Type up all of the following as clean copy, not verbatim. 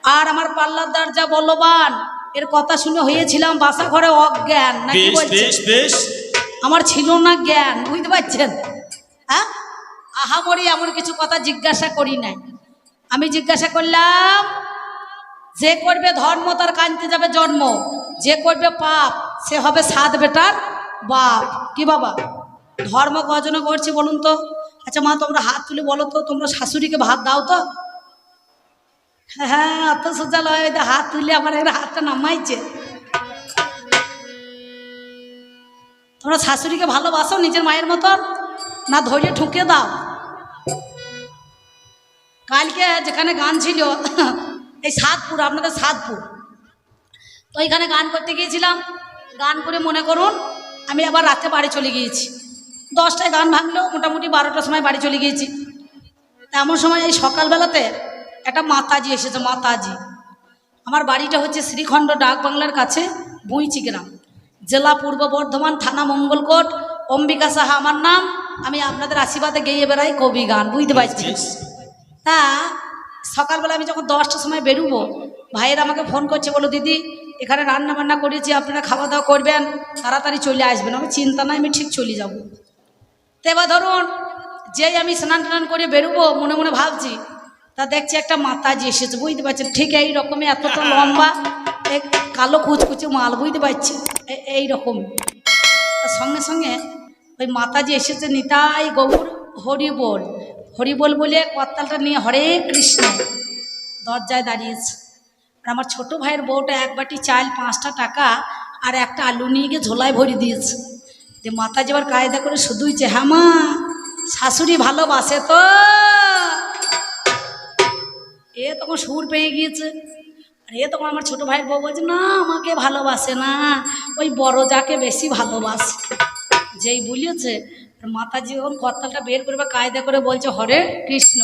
আর আমার পাল্লাদার যা বলবান, এর কথা শুনে হয়েছিলাম বাসা ঘরে অজ্ঞান, নাকি বলছেন? আমার ছিল না জ্ঞান, বুঝতে পারছেন? হ্যাঁ, আহামরি এমন কিছু কথা জিজ্ঞাসা করি নাই। আমি জিজ্ঞাসা করলাম, যে করবে ধর্ম তার কানতে যাবে জন্ম, যে করবে পাপ সে হবে 7 বেটার বাপ। কি বাবা, ধর্ম কজনে করছি বলুন তো? আচ্ছা মা, তোমরা হাত তুলে বলো তো, তোমরা শাশুড়িকে ভাত দাও তো? হ্যাঁ, অত সোজা লয়, হাত তুলে আমার এর হাতটা নামাইছে। তোমরা শাশুড়িকে ভালোবাসো নিজের মায়ের মতন, না ধৈর্য ঠুকে দাও? কালকে যেখানে গান ছিল এই সাতপুর, আপনাদের সাতপুর, তো এইখানে গান করতে গিয়েছিলাম। গান করে মনে করুন আমি আবার রাতে বাড়ি চলে গিয়েছি। 10টায় গান ভাঙলো, মোটামুটি 12টার সময় বাড়ি চলে গিয়েছি। এমন সময় এই সকালবেলাতে একটা মাতাজি এসেছে। মাতাজি, আমার বাড়িটা হচ্ছে শ্রীখণ্ড ডাক বাংলার কাছে, বুঁইচি গ্রাম, জেলা পূর্ব বর্ধমান, থানা মঙ্গলকোট। অম্বিকা সাহা আমার নাম। আমি আপনাদের আশীর্বাদে গেয়ে বেড়াই কবি গান, বুঝতে পারছি? তা সকালবেলা আমি যখন 10টার সময় বেরোবো, ভাইয়ের আমাকে ফোন করছে, বলো দিদি এখানে রান্না বান্না করেছি, আপনারা খাওয়া দাওয়া করবেন, তাড়াতাড়ি চলে আসবেন। আমি চিন্তা নাই, আমি ঠিক চলে যাব। তো এবার ধরুন যেই আমি স্নান টান করে বেরোবো, মনে মনে ভাবছি, তা দেখছি একটা মাতাজি এসেছে, বুঝতে পারছেন? ঠিক এই রকমই, এতটা লম্বা, কালো কুচকুচে মাল, বুঝতে পারছি? এইরকম। সঙ্গে সঙ্গে ওই মাতাজি এসেছে, নিতাই গৌর হরিবোল, হরিবোল বলে করতালটা নিয়ে হরে কৃষ্ণ দরজায় দাঁড়িয়েছে। আর আমার ছোট ভাইয়ের বউটা 1 বাটি চাল, 5টা টাকা আর একটা আলু নিয়ে গিয়ে ঝোলায় ভরে দিয়েছে। যে মাতাজি আবার কায়দা করে শুধুইছে, হ্যাঁ মা শাশুড়ি ভালোবাসে তো? এ তখন সুর পেয়ে গিয়েছে। আর এ তখন আমার ছোট ভাইয়ের বউ বলছে, না আমাকে ভালোবাসে না, ওই বড় যাকে বেশি ভালোবাসে। যেই বলিয়েছে, মাতাজি যখন করতালটা বের করে বা কায়দা করে বলছে হরে কৃষ্ণ,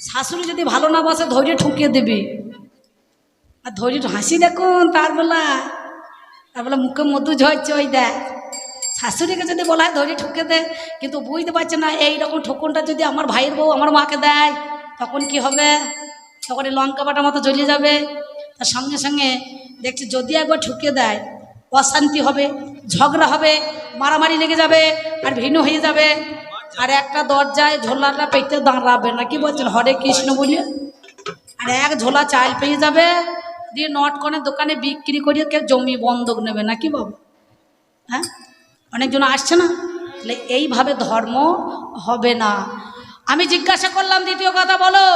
শাশুড়ি যদি ভালো না বাসে ধৈর্য ঠুকিয়ে দেবে। আর ধৈর্য হাসি দেখুন তার বলা মুখে মধু ঝরছে, ওই দেখ শাশুড়িকে যদি বলা হয় ধৈর্য ঠুকে দে, কিন্তু বুঝতে পারছে না এইরকম ঠকুনটা যদি আমার ভাইয়ের বউ আমার মাকে দেয় তখন কি হবে? তখন লঙ্কা বাটা মতো জ্বলিয়ে যাবে। তার সঙ্গে সঙ্গে দেখছি যদি একবার ঠুকিয়ে দেয় অশান্তি হবে, ঝগড়া হবে, মারামারি লেগে যাবে, আর ভিন্ন হয়ে যাবে। আর একটা দরজায় ঝোলাটা পেতে দাঁড়াবে না, কি বলছেন? হরে কৃষ্ণ বলিয়ে আর এক ঝোলা চাল পেয়ে যাবে, দিয়ে নটকনের দোকানে বিক্রি করিয়ে কেউ জমি বন্ধক নেবে না, কি বাবু? হ্যাঁ, অনেকজন আসছে না, তাহলে এইভাবে ধর্ম হবে না। আমি জিজ্ঞাসা করলাম, দ্বিতীয় কথা বলো,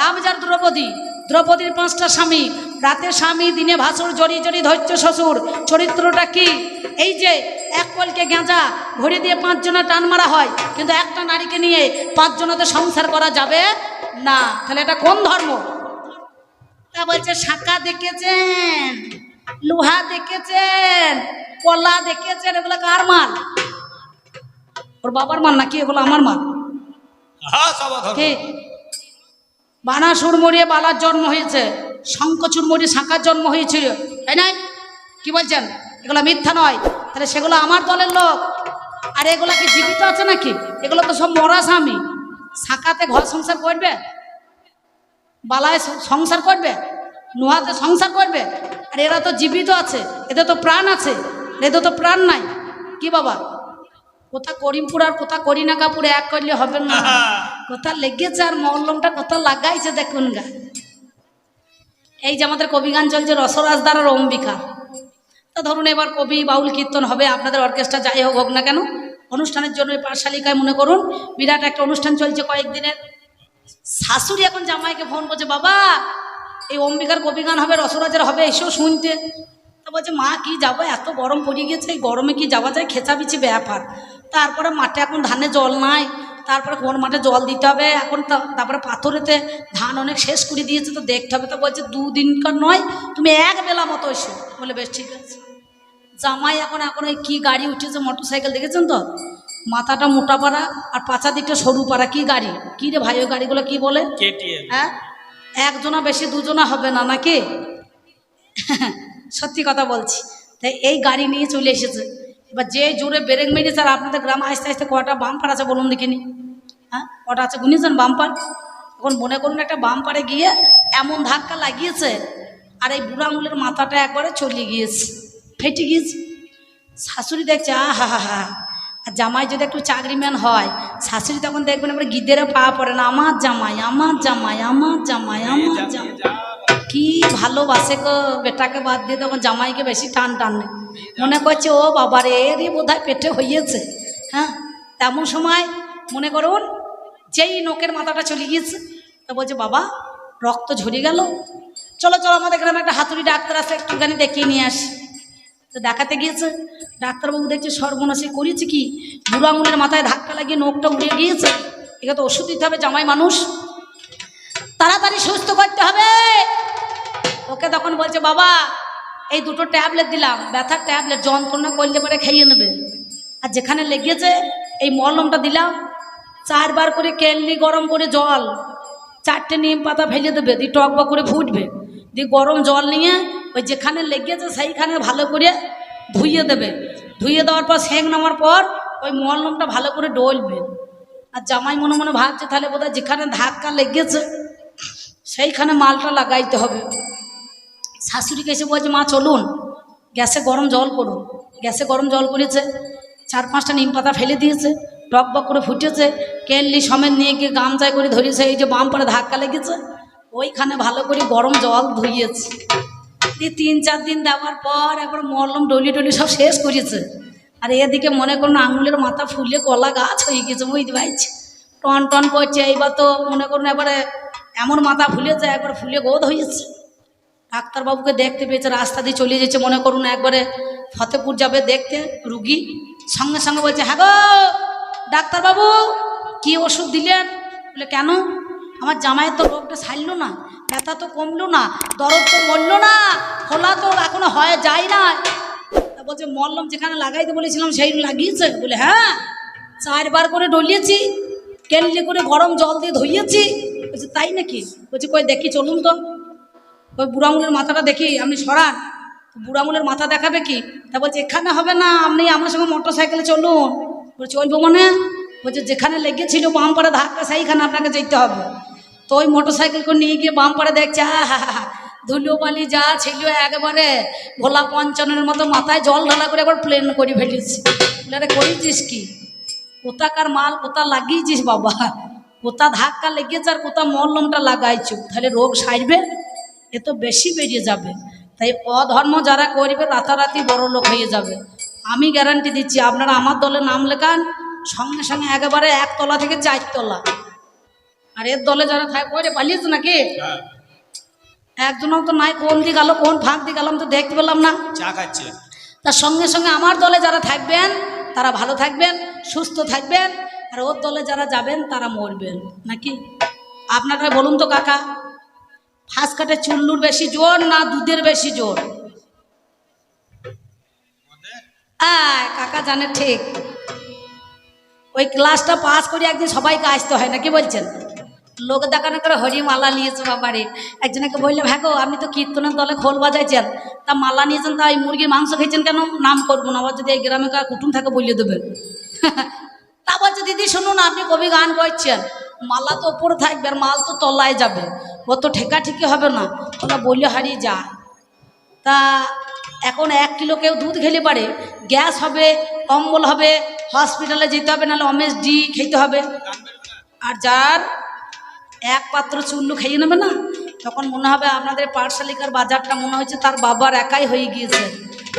নাম যার দ্রৌপদী, দ্রৌপদীর 5টা স্বামী, রাতে স্বামী, দিনে ভাসুর, জড়ি জড়ি ধৈর্য শ্বশুর। চরিত্রটা কি? এই যে এক কলকে গেঁজা ঘড়ি দিয়ে 5 জনা টান মারা হয়, কিন্তু একটা নারীকে নিয়ে 5 জনাতে সংসার করা যাবে না। তাহলে এটা কোন ধর্ম? তা বলছে শাঁখা দেখেছেন, লোহা দেখেছেন, কলা দেখেছেন, এগুলো কার মাল? ওর বাবার মাল নাকি এগুলো আমার মাল? ঠিক। বানাসুর মরিয়ে বালার জন্ম হয়েছে, শঙ্খচূড় মরিয়ে শাঁখার জন্ম হয়েছিল, তাই নাই? কি বলছেন? এগুলো মিথ্যা নয়। তাহলে সেগুলো আমার দলের লোক। আর এগুলো কি জীবিত আছে নাকি? এগুলো তো সব মরা স্বামী। শাঁখাতে ঘর সংসার করবে, বালায় সংসার করবে, নোহাতে সংসার করবে, আর এরা তো জীবিত আছে, এদের তো প্রাণ আছে, এদের তো প্রাণ নাই। কি বাবা, কোথা করিমপুর আর কোথা করিনা কাপুর এক করলে হবে না, কোথা লেগেছে আর মল্লমটা কোথা লাগাইছে দেখুন গা। এই যে আমাদের কবি গান চলছে রসরাজদার আর অম্বিকা। তা ধরুন এবার কবি বাউল কীর্তন হবে, আপনাদের অর্কেস্ট্রা যাই হোক না কেন, অনুষ্ঠানের জন্য পাঠশালিকায় মনে করুন বিরাট একটা অনুষ্ঠান চলছে কয়েকদিনের। শাশুড়ি এখন জামাইকে ফোন করছে, বাবা এই অম্বিকার কবি গান হবে, রসরাজের হবে, এসেও শুনতে। তা বলছে মা কি যাবো, এত গরম পড়ে গেছে, এই গরমে কি যাওয়া যায়, খেচাবিচি ব্যাপার। তারপরে মাঠে এখন ধানে জল নাই, তারপরে কোন মাঠে জল দিতে হবে এখন, তারপরে পাথরেতে ধান অনেক শেষ করে দিয়েছে, তো দেখতে হবে। তো বলছে 2 দিনকার নয়, তুমি 1 বেলা মতো এসো। বলে বেশ ঠিক আছে। জামাই এখন ওই কি গাড়ি উঠেছে, মোটরসাইকেল দেখেছেন তো, মাথাটা মোটা পাড়া আর পাছা দিকটা সরু পাড়া। কি গাড়ি, কি রে ভাই ওই গাড়িগুলো কি বলে? হ্যাঁ, 1 জনা বেশি 2 জনা হবে না নাকি? সত্যি কথা বলছি। তাই এই গাড়ি নিয়ে চলে এসেছে। এবার যে জোরে ব্রেক মেরেছে, আর আপনাদের গ্রামে আস্তে আস্তে কটা বাম্পার আছে বলুন দেখিনি? হ্যাঁ, কটা আছে গুনিয়েছেন বাম্পার? এখন মনে করুন একটা বাম্পারে গিয়ে এমন ধাক্কা লাগিয়েছে, আর এই বুড়ো আঙুলের মাথাটা একবারে চলে গিয়েছে, ফেটে গিয়েছে। শাশুড়ি দেখছে হা হা হা। আর জামাই যদি একটু চাকরিম্যান হয়, শাশুড়ি তখন দেখবেন এবার গিদ্দেরও পা পড়ে না, আমার জামাই আমার জামাই আমার জামাই আমার জামাই। কি ভালোবাসে গো বেটাকে বাদ দিয়ে, তখন জামাইকে বেশি টান টানে, মনে করছে ও বাবা রে এরই বোধহয় পেটে হইয়েছে। হ্যাঁ, তেমন সময় মনে করুন যেই নোকের মাথাটা চলে গিয়েছে, তা বলছে বাবা রক্ত ঝরিয়ে গেল, চলো চলো আমাদের গ্রামে একটা হাতুড়ি ডাক্তার আছে, একটুখানি দেখিয়ে নিয়ে আসি। তো দেখাতে গিয়েছে, ডাক্তারবাবু দেখছে সর্বনাশে করেছে কি, বুড়ো আঙুলের মাথায় ধাক্কা লাগিয়ে নোকটা উড়ে গিয়েছে, একে তো ওষুধ দিতে হবে, জামাই মানুষ তাড়াতাড়ি সুস্থ করতে হবে। ওকে তখন বলছে বাবা এই দুটো ট্যাবলেট দিলাম, ব্যথার ট্যাবলেট, যন্ত্রণা করলে পরে খাইয়ে নেবে। আর যেখানে লেগেছে এই মলমটা দিলাম, 4 বার করে কেলনি গরম করে জল, 4টে নিম পাতা ফেলে দেবে, দিয়ে টকবক করে ফুটবে, দিয়ে গরম জল নিয়ে ওই যেখানে লেগেছে সেইখানে ভালো করে ধুইয়ে দেবে। ধুইয়ে দেওয়ার পর সেঁক নামার পর ওই মলমটা ভালো করে ডলবে। আর জামাই মনে মনে ভাবছে তাহলে বোধহয় যেখানে ধাক্কা লেগেছে সেইখানে মালটা লাগাইতে হবে। শাশুড়িকে এসে বলছে মা চলুন গ্যাসে গরম জল করুন। গ্যাসে গরম জল করেছে, 4-5টা নিম পাতা ফেলে দিয়েছে, টকবক করে ফুটেছে, কেনলি সমেত নিয়ে গিয়ে গামছায় করে ধরেছে, এই যে বাম পাড়ে ধাক্কা লেগেছে ওইখানে ভালো করে গরম জল ধুইয়েছে। দিয়ে 3-4 দিন দেওয়ার পর একবার মলম ডলি টলি সব শেষ করেছে। আর এদিকে মনে করুন আঙুলের মাথা ফুলে কলা গাছ হয়ে গেছে, বুঝতে পারছি, টন টন করছে। এইবার তো মনে করুন এবারে এমন মাথা ফুলেছে, একবার ফুলে গোদ হয়েছে। ডাক্তারবাবুকে দেখতে পেয়েছে, রাস্তা দিয়ে চলে যেছে, মনে করুন একবারে ফতেপুর যাবে দেখতে রুগী, সঙ্গে সঙ্গে বলছে হ্যাঁ গো ডাক্তারবাবু কি ওষুধ দিলেন? বলে কেন? আমার জামাইয়ের তো রোগটা সারলো না, ব্যথা তো কমলো না, দরদ তো মরলো না, খোলা তো এখনো হয় যায় না। বলছে মলম যেখানে লাগাইতে বলেছিলাম সেই লাগিয়েছে? বলে হ্যাঁ, 4 বার করে ডলিয়েছি, কেনলে করে গরম জল দিয়ে ধুইয়েছি। বলছে তাই নাকি? বলছে কই দেখি চলুন তো, ওই বুড়ো আঙুলের মাথাটা দেখি, আপনি সরান। বুড়ো আঙুলের মাথা দেখাবে কি? তা বলছে এখানে হবে না, আপনি আমার সঙ্গে মোটর সাইকেলে চলুন। বলছে চলবো মানে? বলছে যেখানে লেগেছিল বাম পাড়ে ধাক্কা সেইখানে আপনাকে যেতে হবে। তো ওই মোটর সাইকেল করে নিয়ে গিয়ে বাম পাড়ে দেখছে ধুলো বালি যা ছিল একেবারে ভোলা পঞ্চানের মতো মাথায় জল ঢালা করে একবার প্লেন করে ফেলেছি। বলে করেছিস কি? কোথাকার মাল কোথা লাগিয়েছিস বাবা, কোথা ধাক্কা লেগেছে আর কোথা মলমটা লাগাইছো, তাহলে রোগ সারবে? এ তো বেশি বেরিয়ে যাবে। তাই অধর্ম যারা করবে রাতারাতি বড় লোক হয়ে যাবে। আমি গ্যারান্টি দিচ্ছি, আপনারা আমার দলে নাম লেখান, সঙ্গে সঙ্গে একেবারে 1 তলা থেকে 4 তলা। আর এর দলে যারা থাকবে পালিয়েছে নাকি? একজনও তো নাই, কোন দিকে গেল কোন ফাঁক দিয়ে গেলাম তো দেখতে পেলাম না, চা খাচ্ছে। তার সঙ্গে সঙ্গে আমার দলে যারা থাকবেন তারা ভালো থাকবেন, সুস্থ থাকবেন, আর ওর দলে যারা যাবেন তারা মরবেন নাকি? আপনারা বলুন তো কাকা, ফাঁস কাটে চুল্লুর বেশি জোর না দুধের বেশি জোর? কাকা জানে ঠিক। ওই ক্লাসটা পাস করে একদিন সবাইকে আসতে হয় নাকি বলছেন? লোক দেখানো করে হরি মালা নিয়েছে বাবারে। একজনকে বললাম হ্যাঁ গো আপনি তো কীর্তনের দলে খোল বাজাইছেন, তা মালা নিয়েছেন, তা এই মুরগির মাংস খেয়েছেন কেন? নাম করবো না, আবার যদি এই গ্রামে কার কুটুম থাকে বলিয়ে দেবেন। তা বলছে দিদি শুনুন আপনি কবি গান করছেন, মালা তো ওপরে থাকবে আর মাল তো তলায় যাবে, ও তো ঠেকা ঠিকই হবে না, ওরা বললে হারিয়ে যায়। তা এখন 1 কিলো কেউ দুধ খেলে পারে, গ্যাস হবে, অম্বল হবে, হসপিটালে যেতে হবে, নাহলে অমেশ ডি খেতে হবে। আর যার 1 পাত্র চুল্লু খেয়ে নেবে না, তখন মনে হবে আপনাদের পাঠশালিকার বাজারটা মনে হচ্ছে তার বাবার একাই হয়ে গিয়েছে,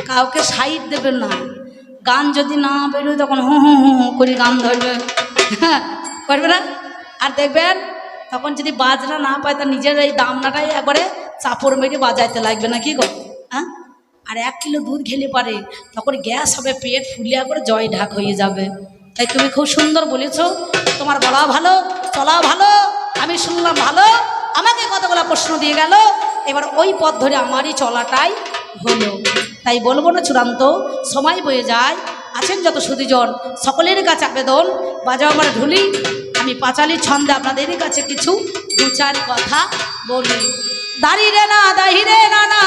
কাউকে সাইড দেবে না। গান যদি না বেরোয় তখন হু হু হু হু করে গান ধরবে, করবে না? আর দেখবেন তখন যদি বাজনা না পায় তার নিজের এই দামনাটাই একবারে চাপড় মেরে বাজাইতে লাগবে না কি গো? হ্যাঁ, আর 1 কিলো দুধ খেলে পারে, তখন গ্যাস হবে, পেট ফুলিয়া করে জয় ঢাক হয়ে যাবে। তাই তুমি খুব সুন্দর বলেছ, তোমার বলা ভালো, চলা ভালো, আমি শুনলাম ভালো, আমাকে কতগুলো প্রশ্ন দিয়ে গেল, এবার ওই পথ ধরে আমারই চলাটাই হলো। তাই বলবো না চূড়ান্ত, সময় বয়ে যায়, আছেন যত সুধীজন সকলের কাছে আবেদন, বাজাও আমার ঢুলি, আমি পাঁচালির ছন্দে আপনাদের কাছে কিছু 2-4 কথা বলি। দাঁড়িয়ে না দাহিরে না না,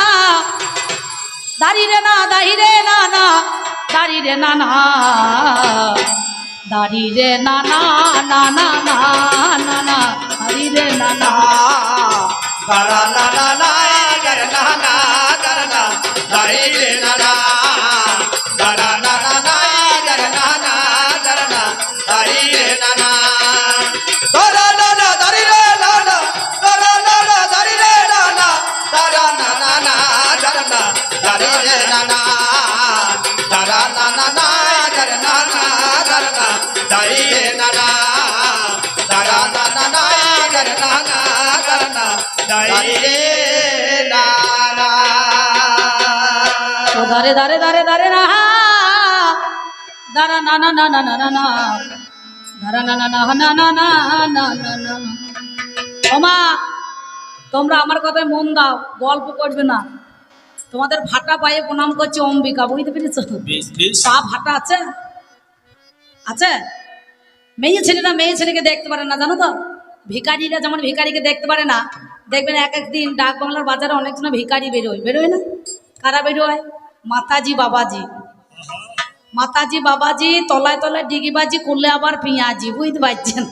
দাঁড়িয়ে না দাহিরে না না, দাঁড়িয়ে না না, দাঁড়িয়ে না না না না না না না, দাঁড়িয়ে না না, দারা না না না দারা না না দারা না দারি রে না না দারা না না না দারা না না দারা না দারি রে না না দারা না না দারি রে না না দারা না না দারি রে না না দারা না না না দারা না দারি রে না না দারা না না না দারা না না দারা না দারি রে না না দারা না না না দারা না না দারা না দারি রে না না ও দারে দারে দারে দারে না দারা না না না না না না না দারা না না না না না না না না না। ওমা তোমরা আমার কথায় মন দাও, গল্প করবে না। তোমাদের ভাটা পায়ে প্রণাম করছে অম্বিকা, বুঝতে পেরেছো? পা ভাটা আছে আছে। মেয়ে ছেলেরা মেয়ে ছেলেকে দেখতে পারে না, জানো তো? ভিখারিরা যেমন ভিখারিকে দেখতে পারে না, দেখবেন এক একদিন ডাক বাংলার বাজারে অনেকজন ভিখারি বেরোয়, বেরোয় না? কারা বেরোয়? মাতাজি বাবাজি। মাতাজি বাবাজি তলায় তলায় ডিগিবাজি করলে আবার পেঁয়াজি, বুঝতে পারছেন?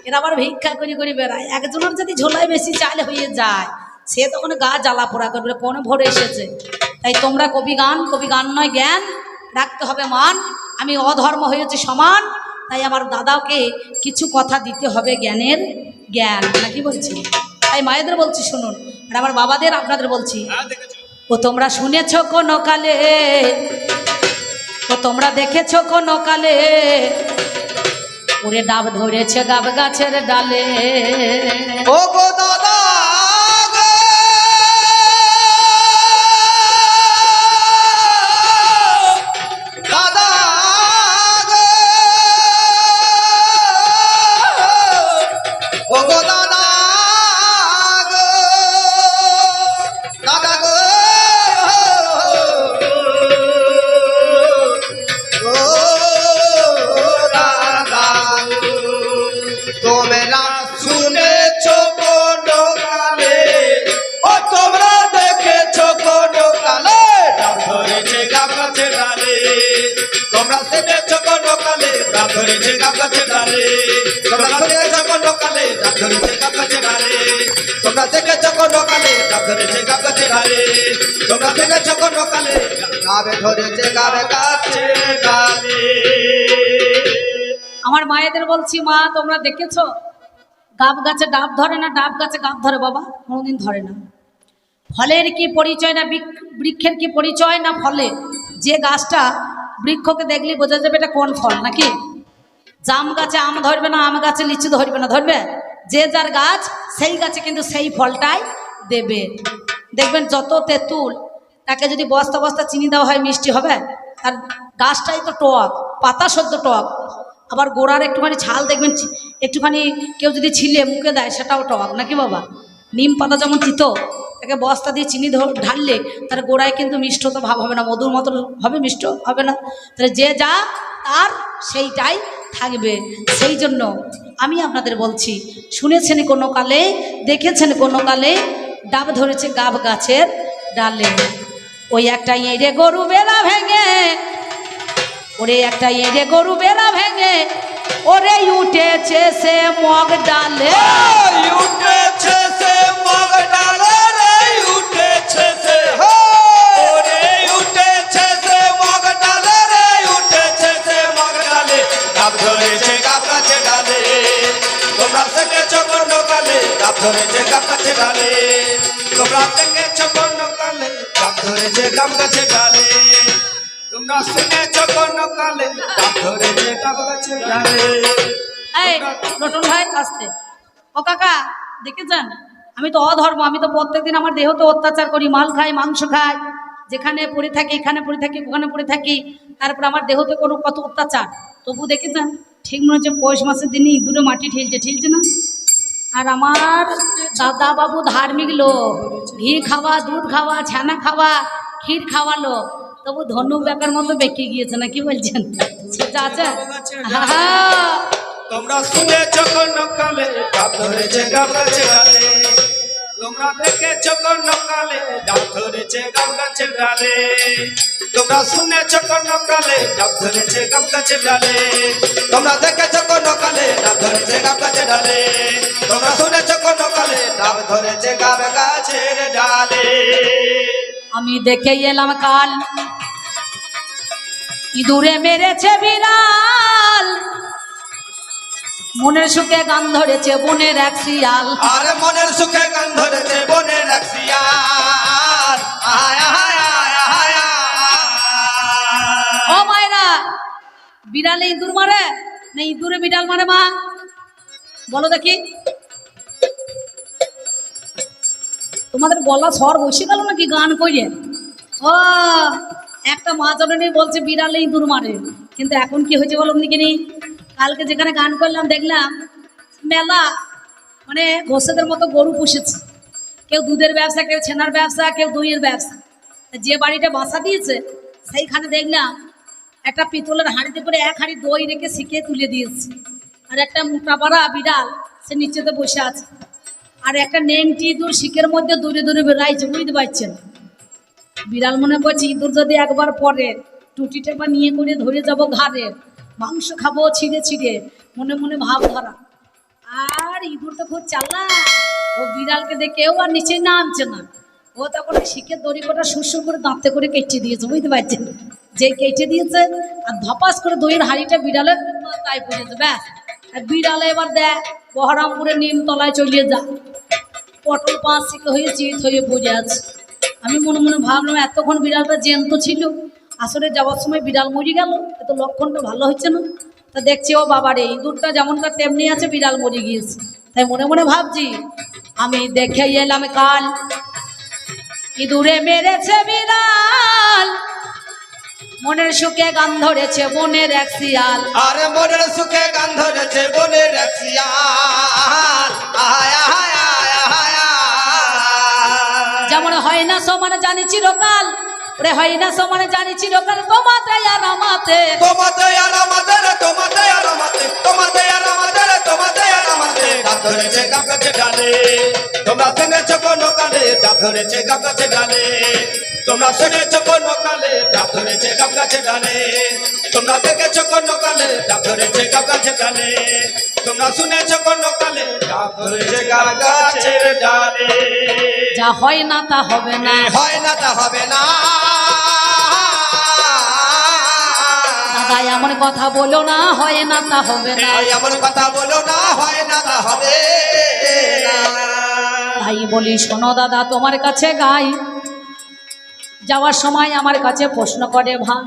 এরা আবার ভিক্ষা করে করে বেড়ায়। একজনের যদি ঝোলায় বেশি চাল হয়ে যায়, সে তখন গা জ্বালা পোড়া করবে, কোন ভরে এসেছে। তাই তোমরা কবি গান নয় জ্ঞান রাখতে হবে মান। আমি অধর্ম হয়েছি সমান, তাই আমার দাদাকে কিছু কথা দিতে হবে জ্ঞানের জ্ঞান, নাকি বলছি? তাই মায়েদের বলছি শুনুন, আর আমার বাবাদের আপনাদের বলছি, ও তোমরা শুনেছ কোনো কালে, ও তোমরা দেখেছ কোনো কালে, ওরে ডাব ধরেছে গাব গাছের ডালে। ও গো দাদা গো, দাদা গো, ও গো দাদা গো, দাদা গো, ও দাদা গো, তোমরা শুনেছো কোনো কালে, ও তোমরা দেখেছো কোনো কালে, ডাব ধরেছে গাব গাছে ডালে। তোমরা শুনেছো কোনো কালে, ডাব ধরেছে গাব গাছে ডালে। তোমরা শুনেছো কোনো কালে, ডাব ধরেছে গাব গাছে ডালে। তোমরা দেখেছো কোনো কালে, ডাব ধরেছে গাব গাছে ডালে। তোমরা দেখেছো কোনো কালে, গাবে ধরেছে গাবে গাছে ডালে। আমার মায়েদের বলছি, মা তোমরা দেখেছো গাব গাছে ডাব ধরে না, ডাব গাছে গাব ধরে? বাবা কোনোদিন ধরে না। ফলের কি পরিচয় না বৃক্ষের কি পরিচয় না ফলে? যে গাছটা বৃক্ষকে দেখলে বোঝা যাবে এটা কোন ফল, নাকি? জাম গাছে আম ধরবে না, আম গাছে লিচু ধরবে না, ধরবে? যে যার গাছ সেই গাছে কিন্তু সেই ফলটাই দেবে। দেখবেন যত তেঁতুল, তাকে যদি বস্তা বস্তা চিনি দেওয়া হয় মিষ্টি হবে? তার গাছটাই তো টক, পাতা সদ্য টক। আবার গোড়ার একটুখানি ছাল দেখবেন, একটুখানি কেউ যদি ছিলে মুখে দেয় সেটাও টক, নাকি বাবা? নিম পাতা যেমন তিতো, তাকে বস্তা দিয়ে চিনি ঢাললে তার গোড়ায় কিন্তু মিষ্টতা ভাব হবে না, মধুর মতো হবে, মিষ্ট হবে না। তাহলে যে যা তার সেইটাই থাকবে। সেই জন্য আমি আপনাদের বলছি, শুনেছেন কোনো কালে, দেখেছেন কোনো কালে, ডাব ধরেছে গাব গাছের ডালে। ওই একটা এঁড়ে গরু বেলা ভেঙে, ওরে একটা এঁড়ে গরু বেলা ভেঙে, ওরে উঠেছে সে মগ ডালে। উঠেছে সে মগ ডালে রে, উঠেছে সে, ওরে উঠেছে সে মগ ডালে রে, উঠেছে সে মগ ডালে। গাব ধরেছে গাব গাছে ডালে। তোমরা দেখেছো কোনো কালে, গাব ধরেছে গাব গাছে ডালে। তোমরা দেখেছো কোনো কালে, গাব ধরেছে গাব গাছে ডালে। তোমরা শুনেছো কোনো কালে, গাব ধরেছে গাব গাছে ডালে। এই রতন ভাই আসতে। ও কাকা দেখেছেন, আমি তো অধর্ম, আমি তো প্রত্যেকদিন আমার দেহতে অত্যাচার করি, মাল খাই, মাংস খাই, যেখানে পড়ে থাকি, এখানে পড়ে থাকি, ওখানে পড়ে থাকি, তারপর আমার দেহতে কোনো কত অত্যাচার। তবু দেখেছেন ঠিক মনে হচ্ছে পৌষ মাসের দিনই ইঁদুরে মাটি ঠিলছে না। আর আমার দাদা বাবু ধার্মিক লোক, ঘি খাওয়া, দুধ খাওয়া, ছানা খাওয়া, ক্ষীর খাওয়ালো, তবু ধনু বেকার মতো বেঁকে গিয়েছে না, কি বলছেন? সেটা আছে। হ্যাঁ, তোমরা শুনেছো কোনো কালে, ডাব ধরেছে গাব গাছে ডালে। তোমরা দেখেছো কোনো কালে, ডাব ধরেছে গাব গাছে ডালে। তোমরা শুনেছো কোন কালে ডাব ধরেছে গাব গাছে ডালে তোমরা দেখেছো কোন কালে ডাব ধরেছে গাব গাছে ডালে তোমরা শুনেছো কোন কালে ডাব ধরেছে গাব গাছের ডালে আমি দেখে এলাম কাল ইঁদুরে মেরেছে বিড়াল, মনের সুখে গান ধরেছে বনের এক শিয়াল। আর মনের সুখে গান ধরেছে বনের এক শিয়াল। আয় আয় আয় আয় ও মায়েরা, বিড়ালে ইঁদুর মারে না ইঁদুরে বিড়াল মারে মা? বলো দেখি। তোমাদের গলা স্বর বসে গেল নাকি গান কইরে? ও একটা মা জননী বলছে বিড়ালে ইঁদুর মারে, কিন্তু এখন কি হয়েছে বলো কিনি? কালকে যেখানে গান করলাম দেখলাম মেলা মানে ঘোষেদের মতো গরু পুষেছে, কেউ দুধের ব্যবসা, কেউ ছেনার ব্যবসা, কেউ দইয়ের ব্যবসা। যে বাড়িটা বাসা দিয়েছে সেইখানে দেখলাম একটা পিতলের হাঁড়িতে করে এক হাঁড়ি দই রেখে শিখে তুলে দিয়েছে, আর একটা মোটা পাড়া বিড়াল সে নিচেতে বসে আছে, আর একটা নেংটি ইঁদুর শিকের মধ্যে দূরে দূরে বেড়াইছে, বুঝতে পারছেন? বিড়াল মনে করছে ইঁদুর যদি একবার পরে টুটিটা বা নিয়ে করে ধরে যাব ঘাড়ে, মাংস খাবো ছিঁড়ে ছিঁড়ে, মনে মনে ভাব ধরা। আর ইঁদুর তো খুব চালাক, ও বিড়ালকে দেখেও আর নিচে নামছে না, ও তখন শিখের দড়ি কটা সুরসুর করে দাঁতে করে কেটে দিয়েছে, বুঝতে পারছেন? যে কেটে দিয়েছে আর ধপাস করে দইয়ের হাঁড়িটা বিড়ালের তাই পড়েছে, ব্যাস। আর বিড়ালে এবার দেখ বহরামপুরে নিমতলায় চলে যা, পটল পাঁচ শিখে হয়ে চিত হয়ে পড়ে আছে। আমি মনে মনে ভাবলাম এতক্ষণ বিড়ালটা জ্যান্ত ছিল, আসলে যাওয়ার সময় বিড়াল মরে গেল, এত লক্ষণটা ভালো হচ্ছে না। তা দেখছি ও বাবারে ইঁদুরটা যেমনটা তেমনি আছে, বিড়াল মরে গিয়েছে। তাই মনে মনে ভাবছি আমি দেখে এলাম কাল ইঁদুরে মেরেছে বিড়াল, মনের সুখে গান ধরেছে বনের এক শিয়াল। আর মনের সুখে গান ধরেছে বনের এক শিয়াল। আয় আয় আয় আয় যেমন হয় না সমানে জানি চিরকাল, ওরে হয় না সমানে জানি চিরকাল, তোমাতে আর আমাতে তোমাতে আর আমাদের তোমাতে আর আমাদের তোমাতে আর আমাদের তোমাতে আর আমাদের ডাব ধরেছে গাব গাছে ডালে তোমরা শুনেছো কোন কালে ডাব ধরেছে গাব গাছে ডালে তোমরা শুনেছো কোন কালে ডাব ধরেছে গাব গাছে ডালে তোমরা দেখেছো কোন কালে ডাব ধরেছে গাব গাছে ডালে তোমরা শুনেছো কোন কালে ডাব ধরেছে গাব গাছের ডালে। যা হয় না তা হবে না, হয় না তা হবে না। দাদা এমন কথা বলো না, হয় না তা হবে না। এমন কথা বলো না, হয় না তা হবে না। তাই বলি শোনো দাদা তোমার কাছে গাই, যাওয়ার সময় আমার কাছে প্রশ্ন করে ভাই,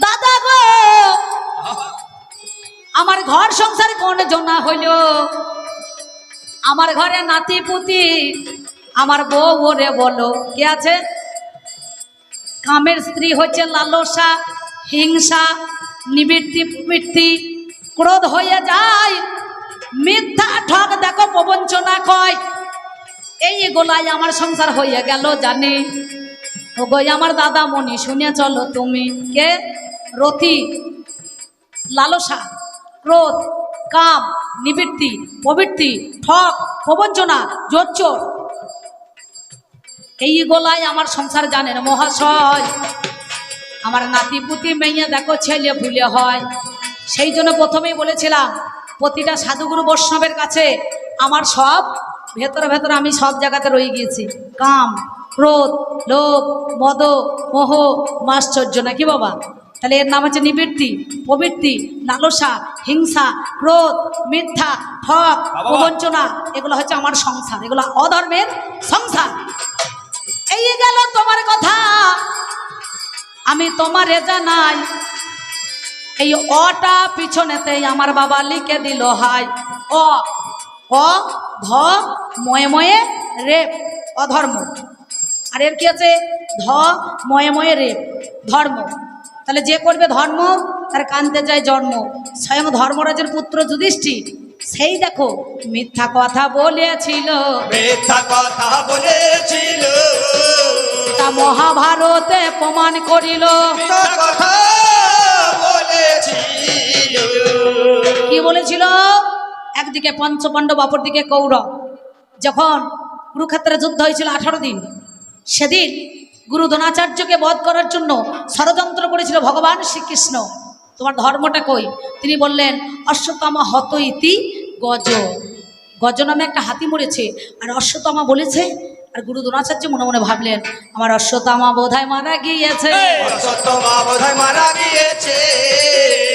দাদা গো আমার ঘর সংসার কোন জনা হইল, আমার ঘরে নাতি পুতি আমার বউ ওরে বলো কে আছে? কামের স্ত্রী হচ্ছে লালসা, হিংসা, নিবৃত্তি, প্রবৃত্তি, ক্রোধ হয়ে যায়, মিথ্যা ঠক দেখো প্রবঞ্চনা কয়, এই গোলায় আমার সংসার হয়ে গেল জানি। ও গই আমার দাদা মনি শুনে চলো তুমি, কে? রতি, লালসা, ক্রোধ, কাম, নিবৃত্তি, প্রবৃত্তি, ঠক, প্রবঞ্চনা, জোচ্চোর, এই গোলায় আমার সংসার জানেন মহাশয়। আমার নাতি পুতি মেয়ে দেখো ছেলে ফুলে হয়, সেই জন্য প্রথমেই বলেছিলাম প্রতিটা সাধুগুরু বৈষ্ণবের কাছে আমার সব ভেতরে ভেতরে আমি সব জায়গাতে রয়ে গিয়েছি। কাম, ক্রোধ, লোভ, মদ, মোহ, মাশ্চর্য, নাকি বাবা? তাহলে এর নাম হচ্ছে নিবৃত্তি, প্রবৃত্তি, লালসা, হিংসা, ক্রোধ, মিথ্যা, ঠক, প্রবঞ্চনা, এগুলো হচ্ছে আমার সংসার, এগুলো অধর্মের সংসার। এই গেল তোমার কথা, আমি তোমারে জানাই, এই অটা পিছনেতেই আমার বাবা লিখে দিল হাই। অ অ ধ ময়ে ময়ে রেপ, অধর্ম। আর এর কি আছে? ধ ময়ে ময়ে রেপ, ধর্ম। তাহলে যে করবে ধর্ম তার কানতে যায় জন্ম। স্বয়ং ধর্মরাজের পুত্র যুধিষ্ঠির সেই দেখো মিথ্যা কথা বলেছিল, মিথ্যা কথা বলেছিল, তা মহাভারতে প্রমাণ করিল। মিথ্যা কথা বলেছিল। কি বলেছিল? একদিকে পঞ্চপাণ্ডব, অপরদিকে কৌরব। যখন কুরুক্ষেত্রে যুদ্ধ হয়েছিল 18 দিন, সেদিন গুরু দ্রোণাচার্যকে বধ করার জন্য ষড়যন্ত্র করেছিল ভগবান শ্রীকৃষ্ণ। তোমার ধর্মটা কই? তিনি বললেন অশ্বত্থামা হত ইতি গজ। গজ নামে একটা হাতি মরেছে, আর অশ্বত্থামা বলেছে। আর গুরু দ্রোণাচার্য মনে মনে ভাবলেন আমার অশ্বত্থামা বোধহয় মারা গিয়েছে, অশ্বত্থামা বোধহয় মারা গিয়েছে,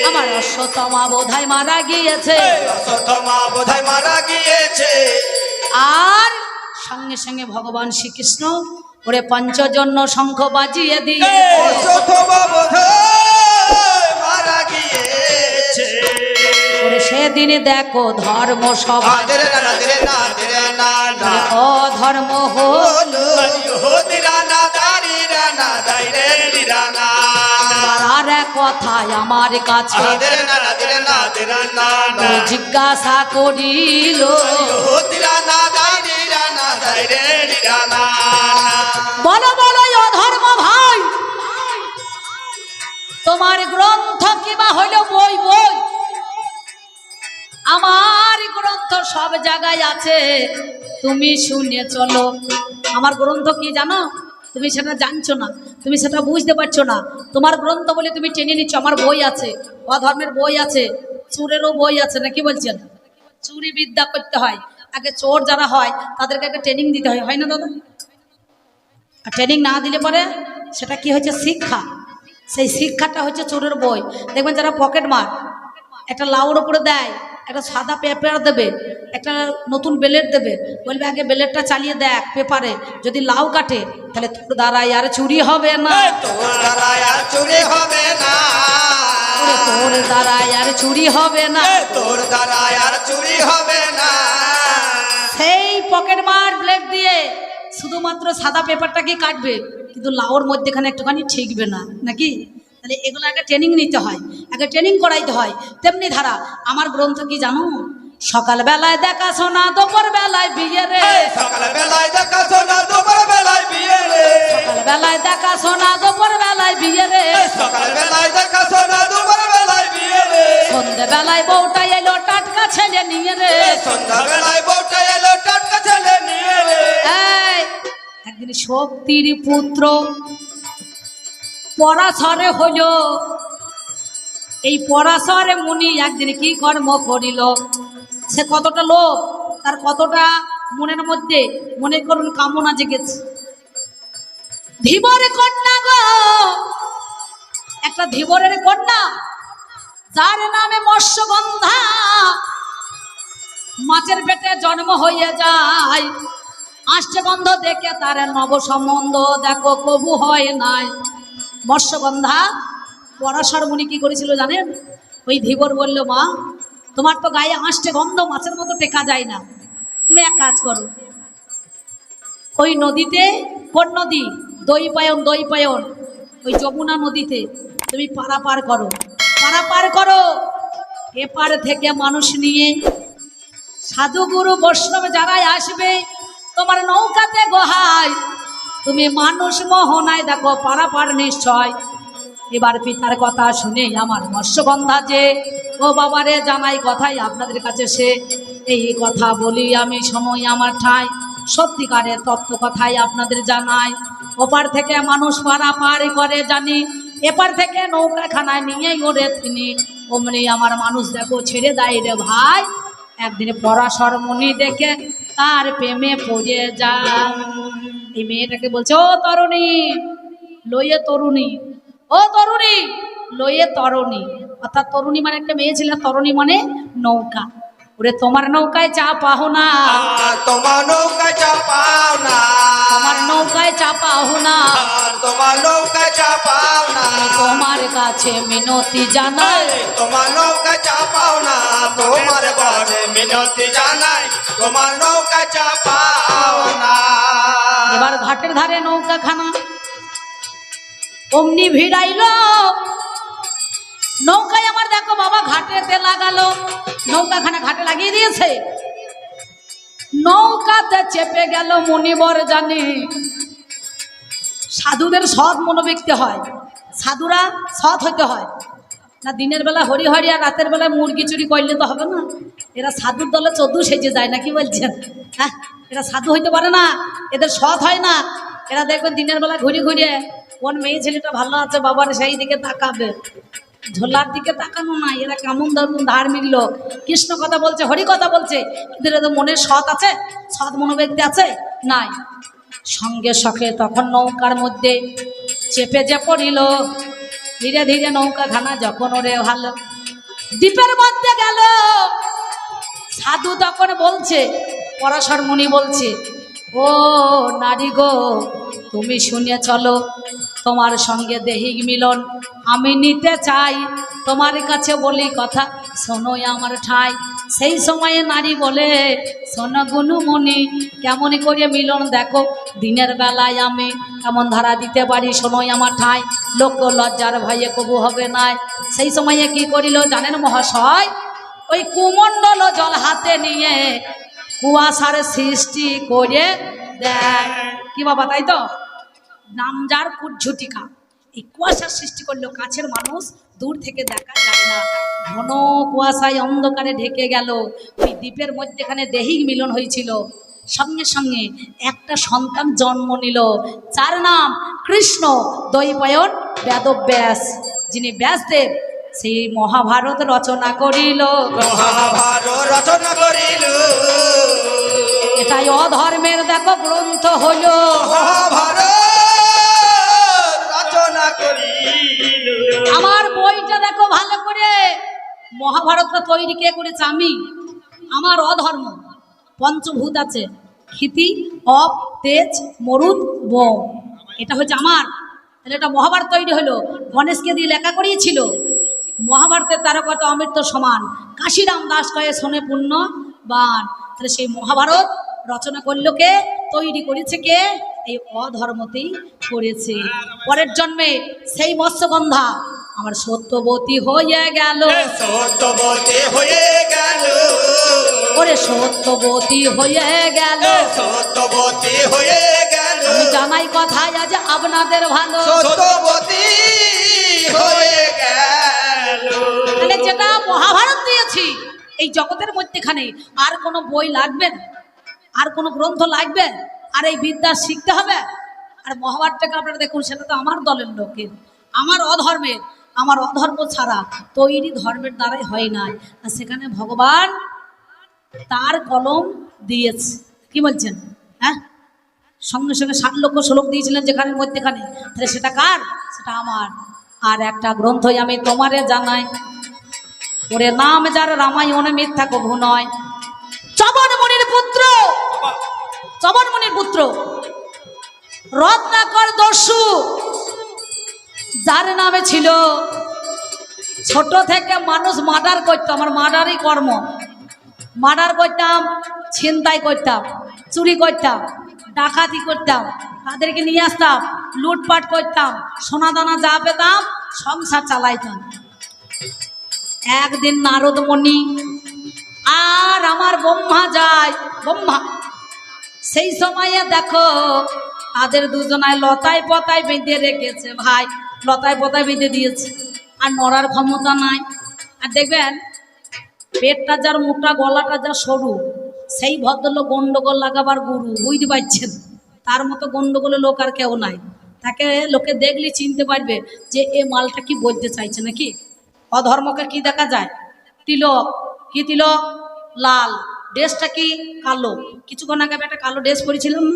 আমার অশ্বত্থামা বোধহয় মারা গিয়েছে। অশ্বত্থামা বোধহয় মারা গিয়েছে। আর সঙ্গে সঙ্গে ভগবান শ্রীকৃষ্ণ ওরে পঞ্চজন্য শঙ্খ বাজিয়ে দিয়ে অশ্বত্থামা বোধহয় মারা গিয়েছে। ওরে সেদিন দেখো ধর্ম সভা আদরে না দরে না দরে না না অধর্ম হলো, দিরানা দারিরানা দাইরে দিরানা। আর এক কথায় আমার কাছে আদরে না দরে না দরে না না ওরে জিজ্ঞাসা করিল দিরানা দারিরানা দাইরে দিরানা। বলো বলো অধর্ম ভাই, তোমার গ্রন্থ কিবা হইল বই বই? আমার গ্রন্থ সব জায়গায় আছে, তুমি শুনে চলো। আমার গ্রন্থ কি জানো? তুমি সেটা জানছো না, তুমি সেটা বুঝতে পারছো না। তোমার গ্রন্থ বলে তুমি টেনে নিচ্ছ। আমার বই আছে, অধর্মের বই আছে, চোরেরও বই আছে, না কি বলছেন? চুরি বিদ্যা করতে হয়, আগে চোর যারা হয় তাদেরকে একটা ট্রেনিং দিতে হয়, হয় না দাদা? আর ট্রেনিং না দিলে পরে সেটা কি হচ্ছে শিক্ষা, সেই শিক্ষাটা হচ্ছে চোরের বই। দেখবেন যারা পকেট মার একটা লাউর উপরে দেয়, একটা সাদা পেপার দেবে, একটা নতুন বেলেট দেবে, বলবে আগে বেলেটটা চালিয়ে দেখ পেপারে, যদি লাউ কাটে তাহলে তোর দ্বারাই আর চুরি হবে না, তোর দ্বারা আর চুরি হবে না, ওরে তোর দ্বারাই আর চুরি হবে না। তোর দ্বারা আর চুরি হবে না। সেই পকেট মার ব্লেড দিয়ে শুধুমাত্র সাদা পেপারটাকে কাটবে, কিন্তু লাউর মধ্যেখানে একটুখানি ঠিকবে না, নাকি? তাহলে এগুলো আগে ট্রেনিং নিতে হয়, আগে ট্রেনিং করাইতে হয়। তেমনি ধারা আমার গ্রন্থ কি জানো? সকাল বেলায় দেখা শোনা, দুপুর বেলায় বিয়ে রে, সকাল বেলায় দেখা শোনা, দুপুর বেলায় বিয়ে রে, সকাল বেলায় দেখা শোনা, দুপুর বেলায় বিয়ে রে, সকাল বেলায় দেখা শোনা, দুপুর বেলায় বিয়ে রে, সন্ধ্যে বেলায় বউটা এলো টাটকা ছেলে নিয়ে রে, সন্ধ্যা বেলায় বউটা এলো টাটকা ছেলে নিয়ে রে। এই একদিন শক্তির পুত্র পরাশরে হইল। এই পরাশরে মুনি একদিন কি কর্ম করিল, সে কতটা লোভ, তার কতটা মনের মধ্যে মনে করুন কামনা জেগেছে। ধীবর কন্যা গো, একটা ধীবরের কন্যা যার নামে মৎস্যগন্ধা, মাছের পেটে জন্ম হয়ে যায়। আসছে গন্ধ দেখে তার নব সম্বন্ধ দেখো কবু হয় নাই। মৎস্যগন্ধা পরাশর মুনি কি করেছিল জানেন? ওই ধীবর বলল মা তোমার তো গায়ে আসছে গন্ধ, মাছের মতো টেকা যায় না, তুমি এক কাজ করো, ওই নদীতে, কোন নদী? দইপায়ন, দইপায়ন, ওই যমুনা নদীতে তুমি পারাপার করো, পারাপার করো। এপার থেকে মানুষ নিয়ে সাধু গুরু বৈষ্ণব যারাই আসবে তোমার নৌকাতে গোহায়, তুমি মানুষ মোহনায় দেখো পারাপার নিশ্চয়। এবার পিতার কথা শুনে আমার মৎস্যগন্ধা যে ও বাবারে জানাই কথাই আপনাদের কাছে সে, এই কথা বলি আমি সময় আমার ঠাই, সত্যিকারের তত্ত্ব কথাই আপনাদের জানাই। ওপার থেকে মানুষ পারাপার করে জানি, এপার থেকে নৌকাখানায় নিয়ে ওরে তিনি, অমনি আমার মানুষ দেখো ছেড়ে দেয় রে ভাই। একদিন পরাশর মুনি দেখে তার প্রেমে পড়ে যায়। এই মেয়েটাকে বলছে ও তরুণী লইয়ে তরুণী, ও তরুণী লইয়ে তরুণী, অর্থাৎ তরুণী মানে একটা মেয়ে ছিল, তরুণী মানে নৌকা। ওরে তোমার নৌকায় চা পাও না, তোমার নৌকায় চাপাও না, তোমার নৌকায় চা পাও না, তোমার নৌকায় চাপাও না, তোমার কাছে মিনতি জানাই, তোমার নৌকায় চাপাও না, তোমার বড় মিনতি জানাই, তোমার নৌকায় চাপাও না। এবার ঘাটের ধারে নৌকা খানা, অমনি ভিড়াইল নৌকায়। আমার দেখো বাবা ঘাটেতে লাগালো, নৌকাখানা ঘাটে লাগিয়ে দিয়েছে, নৌকাতে চেপে গেল মুনিবর জানি। সাধুদের সৎ মনোব্যক্তি হয়, সাধুরা সৎ হইতে হয় না। দিনের বেলা হরি হরি আর রাতের বেলায় মুরগি চুরি করলে তো হবে না। এরা সাধুর দলে 14 সেজে যায় না, কি বলছেন? হ্যাঁ, এরা সাধু হইতে পারে না, এদের সৎ হয় না। এরা দেখবেন দিনের বেলা ঘুরে ঘুরে কোন মেয়ে ছেলেটা ভালো আছে বাবার সেই দিকে তাকাবে, ঝোলার দিকে তাকানো না। এরা কেমন ধরুন ধার্মিক লোক, কৃষ্ণ কথা বলছে, হরি কথা বলছে, কিন্তু এরা তো মনের সৎ আছে, সৎ মনোব্যক্তি আছে নাই। সঙ্গে সঙ্গে তখন নৌকার মধ্যে চেপে যে পড়িল, ধীরে ধীরে নৌকাখানা যখন ওরে ভালো দ্বীপের মধ্যে গেল। সাধু তখন বলছে, পরাশর মুনি বলছে, ও নারী গো, তুমি শুনে চলো, তোমার সঙ্গে দেহিক মিলন আমি নিতে চাই, তোমার কাছে বলি কথা, শোনোই আমার ঠাই। সেই সময়ে নারী বলে, শোনো গুণমণি, কেমন করে মিলন দেখো, দিনের বেলায় আমি কেমন ধারা দিতে পারি, শোনোই আমার ঠাই, লোক লজ্জার ভয়ে কবু হবে নাই। সেই সময়ে কি করিল জানেন মহাশয়, ওই কুমণ্ডল জল হাতে নিয়ে কুয়াশার সৃষ্টি করে দেয়। কি বাবা, তাই তো? নামজার কুটঝুটিকা, এই কুয়াশার সৃষ্টি করলো, কাছের মানুষ দূর থেকে দেখা যায় না, ঘন কুয়াশায় অন্ধকারে ঢেকে গেল। ওই দ্বীপের মধ্যেখানে দেহিক মিলন হয়েছিল, সঙ্গে সঙ্গে একটা সন্তান জন্ম নিল, যার নাম কৃষ্ণ দ্বৈপায়ন বেদব্যাস, যিনি ব্যাসদেব সেই মহাভারত রচনা করিল। মহাভারত রচনা করিল, এটাই অধর্মের দেখো গ্রন্থ হইল। মহাভারত রচনা করিল। আমার বইটা দেখো ভালো করে, মহাভারতটা তৈরি কে করেছে? আমি। আমার অধর্ম পঞ্চভূত আছে, ক্ষিতি, অপ, তেজ, মরুদ, বোম, এটা হচ্ছে আমার। তাহলে এটা মহাভারত তৈরি হলো, গণেশকে দিয়ে লেখা করিয়েছিল। মহাভারতের তারকতা অমৃত সমান, কাশিরাম দাস কয়ে শোনে পুণ্য বান। তাহলে সেই মহাভারত রচনা করলো কে, তৈরি করেছে কে? এই অধর্মতেই করেছে। পরের জন্মে সেই মৎস্যগন্ধা আমার সত্যবতী হয়ে গেল, সত্যবতী হয়ে গেল, ওরে সত্যবতী হয়ে গেল, সত্যবতী হয়ে গেল। আমি জানাই কথায় আজ আপনাদের ভালো, সত্যবতী হয়ে গেল। তাহলে যেটা মহাভারত দিয়েছি এই জগতের মধ্যেখানে, আর কোনো বই লাগবে না, আর কোনো গ্রন্থ লাগবে, আর এই বিদ্যা শিখতে হবে। আর মহাভারতটাকে আপনারা দেখুন, সেটা তো আমার দলের লোকের, আমার অধর্মের, আমার অধর্ম ছাড়া তৈরি ধর্মের দ্বারাই হয় না। আর সেখানে ভগবান তার কলম দিয়েছে। কি বলছেন? হ্যাঁ, সঙ্গে সঙ্গে 60 লক্ষ শ্লোক দিয়েছিলেন যেখানের মধ্যেখানে, তাহলে সেটা কার? সেটা আমার। আর একটা গ্রন্থই আমি তোমারে জানাই, ওরে নাম যার রামায়ণে মিথ্যা কভু নয়। চবনমুনির পুত্র, চবনমুনির পুত্র রত্নাকর দস্যু, যার নামে ছিল, ছোট থেকে মানুষ মার্ডার করতো, আমার মার্ডারই কর্ম, মার্ডার করতাম, ছিনতাই করতাম, চুরি করতাম, ডাকাতি করতাম, তাদেরকে নিয়ে আসতাম, লুটপাট করতাম, সোনা দানা যা পেতাম সংসার চালাইতাম। একদিন নারদ মুনি আর আমার ব্রহ্মা যায়, ব্রহ্মা সেই সময়ে দেখো তাদের দুজনায় লতায় পতায় বেঁধে রেখেছে, ভাই লতায় পতায় বেঁধে দিয়েছে, আর নড়ার ক্ষমতা নাই। আর দেখবেন পেটটা যার মোটা, গলাটা যা সরু, সেই ভদ্রলোক গন্ডগোল লাগাবার গুরু, বুঝতে পারছেন? তার মতো গন্ডগোলে লোক আর কেউ নাই, তাকে লোকে দেখলে চিনতে পারবে যে এ মালটা কি বলতে চাইছে নাকি। অধর্মকে কি দেখা যায়? তিলক, কি তিলক? লাল, ড্রেসটা কি কালো। কিছুক্ষণ আগে একটা কালো ড্রেস পরেছিলাম না,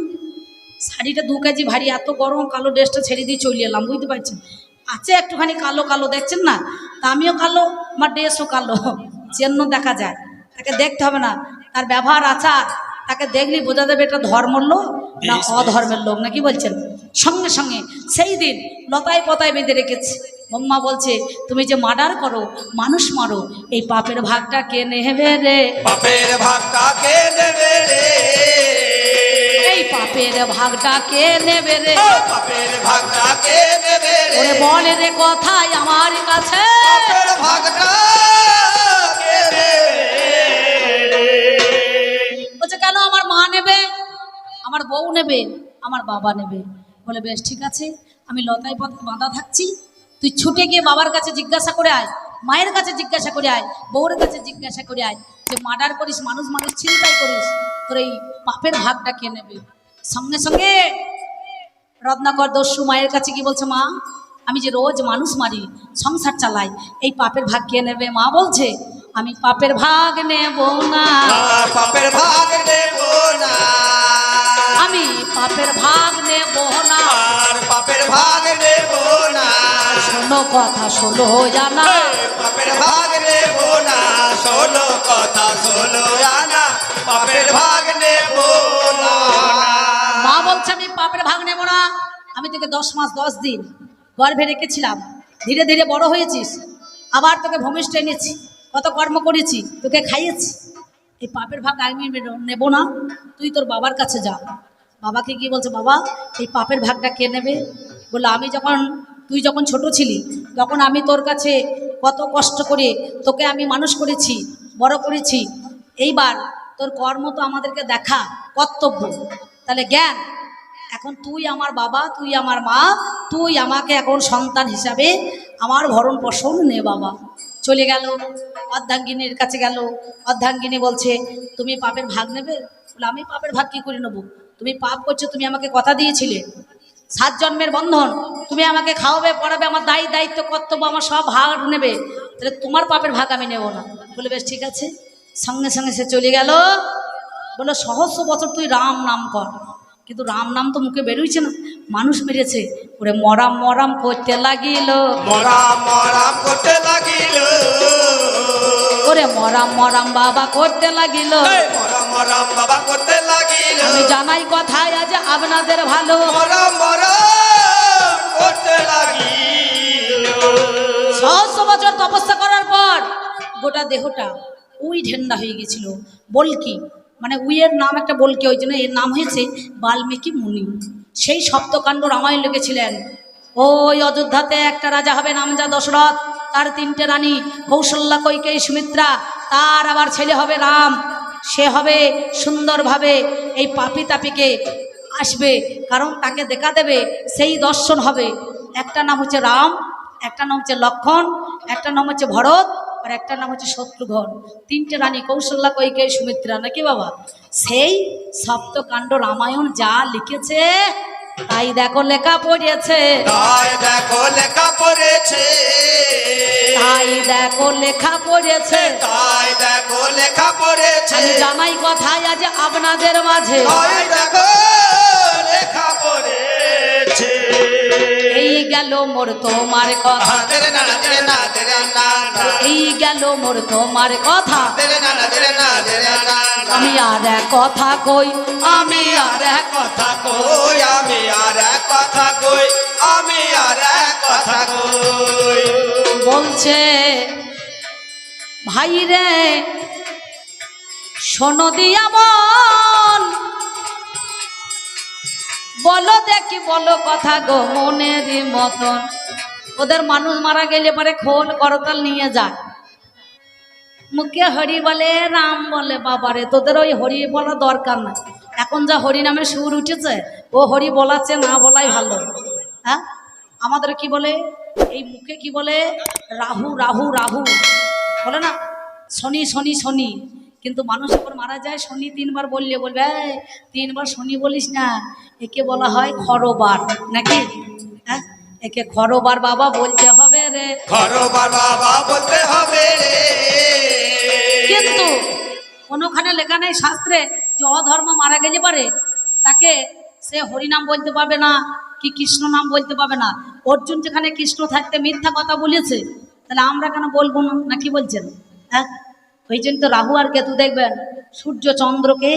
শাড়িটা 2 কেজি ভারী, এত গরম, কালো ড্রেসটা ছেড়ে দিয়ে চলে এলাম, বুঝতে পারছেন? আছে একটুখানি কালো কালো, দেখছেন না? তা আমিও কালো, আমার ড্রেসও কালো, চিহ্ন দেখা যায়। তাকে দেখতে হবে না, তার ব্যবহার আচার, তাকে দেখলেই বোঝা যাবে এটা ধর্মের লোক না অধর্মের লোক, না কি বলছেন? সঙ্গে সঙ্গে সেই দিন লতায় পতায় বেঁধে রেখেছে। ব্রহ্মা বলছে, তুমি যে মার্ডার করো, মানুষ মারো, এই পাপের ভাগটা কে নেবে রে? পাপের ভাগটা কে নেবে রে? এই পাপের ভাগটা কে নেবে রে? পাপের ভাগটা কে নেবে রে? ওরে বলে রে কথাই আমার কাছে, পাপের ভাগটা কে নেবে রে? বলছে কেন? আমার মা নেবে, আমার বউ নেবে, আমার বাবা নেবে। বলে বেশ ঠিক আছে, আমি লতায় পথে বাঁধা থাকছি, তুই ছুটে গিয়ে বাবার কাছে জিজ্ঞাসা করে আয়, মায়ের কাছে জিজ্ঞাসা করে আয়, বউর কাছে জিজ্ঞাসা করে আয়, যে মার্ডার করিস, মানুষ মানুষ ছিনতাই করিস, তোর এই পাপের ভাগটা কে নেবে? সঙ্গে সঙ্গে রত্নাকর দস্যু মায়ের কাছে কি বলছে, মা আমি যে রোজ মানুষ মারি, সংসার চালাই, এই পাপের ভাগ কে নেবে? মা বলছে, আমি পাপের ভাগ নেব না, পাপের ভাগ নেব না, আমি পাপের ভাগ নেব না, আর পাপের ভাগ নেব না, শোনো কথা শোনো জানা, পাপের ভাগ নেব না, শোনো কথা শোনো জানা, পাপের ভাগ নেব না। মা বলছে আমি পাপের ভাগ নেব না, আমি তোকে 10 মাস 10 দিন গর্ভে রেখেছিলাম, ধীরে ধীরে বড় হয়েছিস, আবার তোকে ভূমিষ্ঠ এনেছি, কত কর্ম করেছি, তোকে খাইয়েছি, এই পাপের ভাগ আমি নেব না, তুই তোর বাবার কাছে যা। বাবাকে কি বলছে, বাবা এই পাপের ভাগটা কে নেবে? বলে আমি তুই যখন ছোট ছিলি তখন আমি তোর কাছে কত কষ্ট করে তোকে আমি মানুষ করেছি, বড় করেছি, এইবার তোর কর্ম তো আমাদেরকে দেখা কর্তব্য, তাহলে জ্ঞান, এখন তুই আমার বাবা, তুই আমার মা, তুই আমাকে এখন সন্তান হিসাবে আমার ভরণ পোষণ নে বাবা। চলে গেল, অর্ধাঙ্গিনীর কাছে গেল, অর্ধাঙ্গিনী বলছে তুমি পাপের ভাগ নেবে? বলে আমি পাপের ভাগ কি করে নেবো? তুমি পাপ করছো, তুমি আমাকে কথা দিয়েছিলে 7 জন্মের বন্ধন, তুমি আমাকে খাওয়াবে পড়াবে, আমার দায়িত্ব কর্তব্য, আমার সব ভাগ নেবে, তাহলে তোমার পাপের ভাগ আমি নেব না। বলে বেশ ঠিক আছে, সঙ্গে সঙ্গে সে চলে গেল। বলে সহস্র বছর তুই রাম নাম কর, কিন্তু রাম নাম তো মুখে বেরোইছে না, মানুষ মেরেছে, ওরে মরাম মরাম করতে লাগিল, মরাম মরাম করতে লাগিল, ওরে মরাম মরাম বাবা করতে লাগিল, মরাম মরাম বাবা করতে লাগিল, আমি জানাই কথায় আজ আপনাদের ভালো, মরাম মরাম করতে লাগিল। সহস্র বছর তপস্যা করার পর গোটা দেহটা উই ঢেন্ডা হয়ে গেছিল, বলকি, মানে উইয়ের নাম একটা বলকি, ওই জন্য এর নাম হয়েছে বাল্মীকি মুনি। সেই সপ্তকাণ্ড রামায়ণ লিখেছিলেন। ওই অযোধ্যাতে একটা রাজা হবে, নাম যা দশরথ, তার 3টে রানী কৌশল্যা, কৈকেয়ী, সুমিত্রা, তার আবার ছেলে হবে রাম, সে হবে সুন্দরভাবে এই পাপি তাপিকে আসবে, কারণ তাকে দেখা দেবে, সেই দর্শন হবে। একটা নাম হচ্ছে রাম, একটা নাম হচ্ছে লক্ষণ, একটা নাম হচ্ছে ভরত, আর একটা নাম হচ্ছে শত্রুঘ্ন। 3টে রানী কৌশল্যা, কৈকেয়ী, সুমিত্রা, নাকি বাবা? সেই সপ্তকাণ্ড রামায়ণ যা লিখেছে তাই দেখো লেখা পড়েছে, তাই দেখো লেখা পড়েছে, তাই দেখো লেখা পড়েছে, তাই দেখো লেখা পড়েছে, আমি জানাই কথায় আজ আপনাদের মাঝে, তাই দেখো লেখা পড়েছে। এই গেল মোর তোমার কথা, তেরে না না তেরে না তেরে না না, এই গেল মোর তোমার কথা, তেরে না না তেরে না তেরে না না, আমি আর এক কথা কই, আমি আর এক কথা কই, আমি আর এক কথা কই, আমি আর এক কথা কই। বলছে ভাই রে শোনো দিয়া মন, বলো দেখি বলো কথা গো মনের মতন। ওদের মানুষ মারা গেলে পরে খোল করতাল নিয়ে যায়, মুখে হরি বলে রাম বলে, বাবারে তোদের ওই হরি বলা দরকার না, এখন যা হরি নামে সুর উঠেছে, ও হরি বলাচ্ছে না বলাই ভালো। হ্যাঁ, আমাদের কি বলে, এই মুখে কি বলে, রাহু রাহু রাহু বলে না, শনি শনি শনি, কিন্তু মানুষ যখন মারা যায় শনি 3বার বললে বলবে 3বার শনি বলিস না, একে বলা হয় খরবার, নাকি? হ্যাঁ, একে খরবার বাবা বলতে হবে রে, খরবার বাবা বলতে হবে রে। কিন্তু কোনোখানে লেখা নেই শাস্ত্রে যে অধর্ম মারা গেলে পারে তাকে সে হরিনাম বলতে পারবে না কি কৃষ্ণ নাম বলতে পারবে না। অর্জুন যেখানে কৃষ্ণ থাকতে মিথ্যা কথা বলেছে, তাহলে আমরা কেন বলবো না, না কি বলছেন? হ্যাঁ, ওই জন্য তো রাহু আর কেতু দেখবেন সূর্য চন্দ্রকে